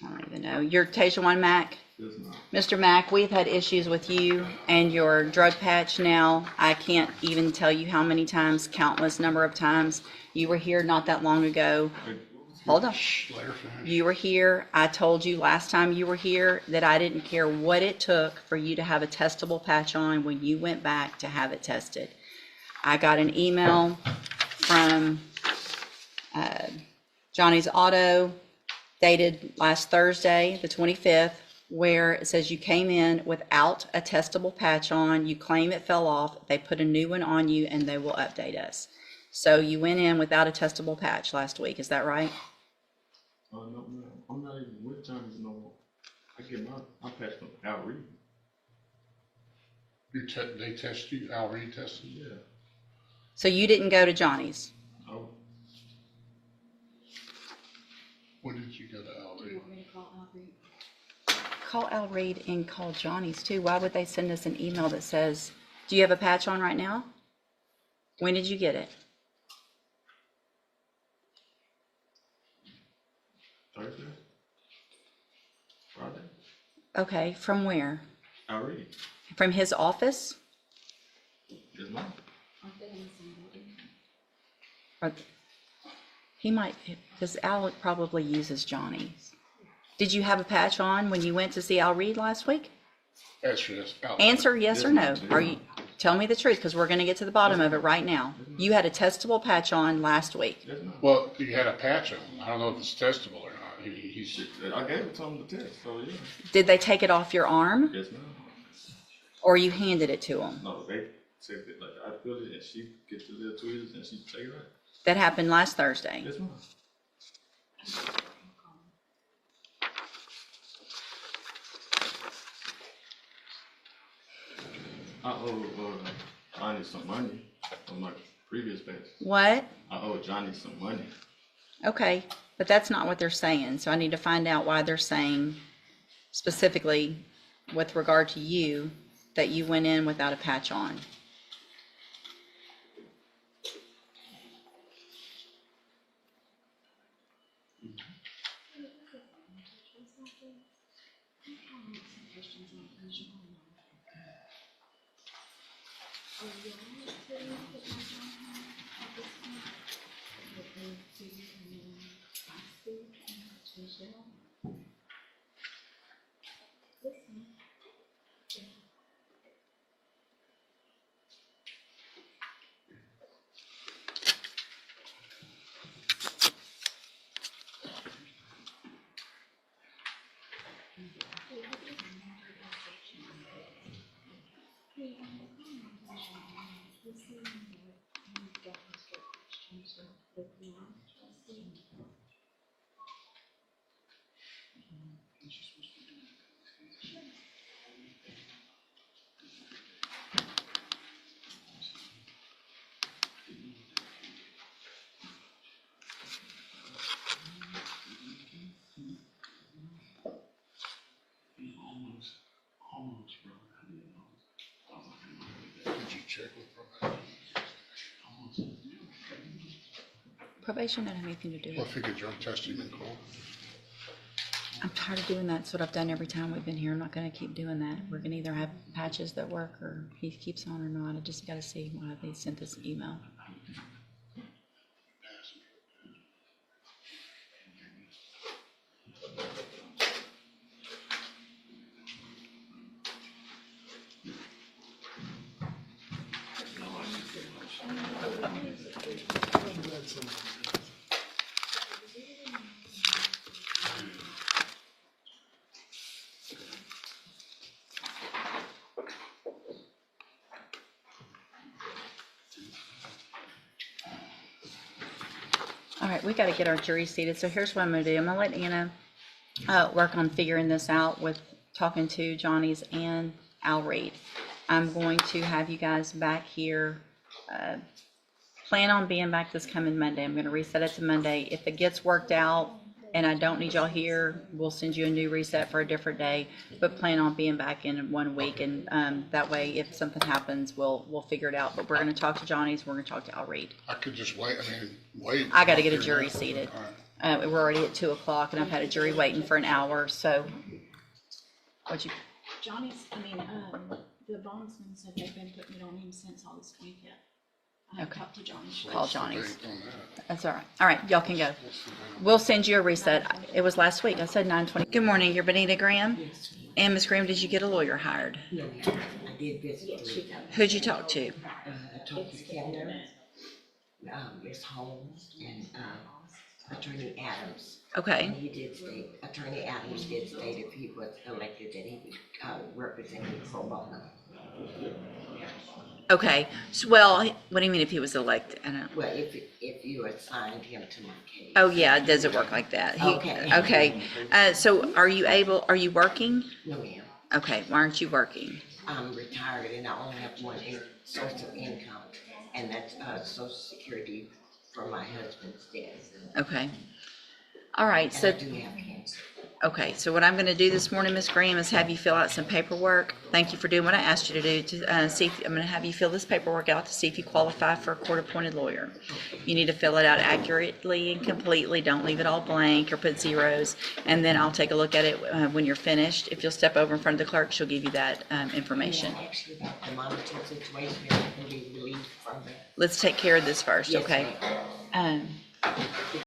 I don't even know. You're Tajuan Mack? Yes, ma'am. Mr. Mack, we've had issues with you and your drug patch now. I can't even tell you how many times, countless number of times. You were here not that long ago. Hold on. Let her finish. You were here. I told you last time you were here that I didn't care what it took for you to have a testable patch on when you went back to have it tested. I got an email from Johnny's Auto dated last Thursday, the 25th, where it says you came in without a testable patch on. You claim it fell off. They put a new one on you and they will update us. So you went in without a testable patch last week. Is that right? No, ma'am. I'm not even with Johnny's no more. I get my patch from Al Reed. They test you, Al Reed tested you? Yeah. So you didn't go to Johnny's. Oh, When did you go to Al Reed? Call Al Reed and call Johnny's too. Why would they send us an email that says, do you have a patch on right now? When did you get it? Thursday? Friday? Okay, from where? Al Reed. From his office? Yes, ma'am. Or he might, because Al probably uses Johnny's. Did you have a patch on when you went to see Al Reed last week? Answer this. Al. Answer yes or no. Yes, ma'am. Are you, tell me the truth, because we're going to get to the bottom of it right now. You had a testable patch on last week. Yes, ma'am. Well, you had a patch on. I don't know if it's testable or not. He's I gave it to him to test, so yeah. Did they take it off your arm, Yes, ma'am. or you handed it to them? No, they said that, like, I feel it and she gets the little tweezers and she take it right. That happened last Thursday. Yes, ma'am. I owe Johnny some money from my previous batch. What? I owe Johnny some money. Okay, but that's not what they're saying. So I need to find out why they're saying specifically with regard to you that you went in without a patch on. Did you check with probation? Probation doesn't have anything to do Well, with if you could drug test him in court. I'm tired of doing that. That's what I've done every time we've been here. I'm not going to keep doing that. We're going to either have patches that work or he keeps on or not. I just got to see why they sent this email. All right, we got to get our jury seated. So here's what I'm going to do. I'm going to let Anna work on figuring this out with talking to Johnny's and Al Reed. I'm going to have you guys back here. Plan on being back this coming Monday. I'm going to reset it to Monday. If it gets worked out and I don't need y'all here, we'll send you a new reset for a different day. But plan on being back in 1 week, and that way, if something happens, we'll figure it out. But we're going to talk to Johnny's. We're going to talk to Al Reed. I could just wait. I mean, wait. I got to get a jury seated. All right. We're already at 2:00 and I've had a jury waiting for an hour, so. What'd you, Johnny's, the bondsman said they've been putting it on him since August 25th. I have Okay. talked to Johnny. call Johnny's. Date on that. That's all right. All right, y'all can go. We'll send you a reset. It was last week. I said 9:20. Good morning, you're Benita Graham? Yes, ma'am. And Ms. Graham, did you get a lawyer hired? No, ma'am. I did visit three. Who'd you talk to? I talked to Kendall, Ms. Holmes, and, Attorney Adams. And Okay, he did state, Attorney Adams did state if he was elected that he would, represent me pro bono. okay. So, well, what do you mean if he was elected? I don't. Well, if you assigned him to my case. Oh, yeah, it doesn't work like that. Okay. Okay, so are you working? No, ma'am. Okay, why aren't you working? I'm retired and I only have one source of income, and that's, Social Security for my husband's death. Okay. All right, And so, I do have cancer. okay, so what I'm gonna do this morning, Ms. Graham, is have you fill out some paperwork. Thank you for doing what I asked you to do, to, see if, I'm gonna have you fill this paperwork out to see if you qualify for a court-appointed lawyer. You need to fill it out accurately and completely, don't leave it all blank or put zeros, and then I'll take a look at it, when you're finished. If you'll step over in front of the clerk, she'll give you that, information. Yeah, actually, about the monetary situation, if I can be relieved from that. Let's take care of this first, Yes, okay? ma'am.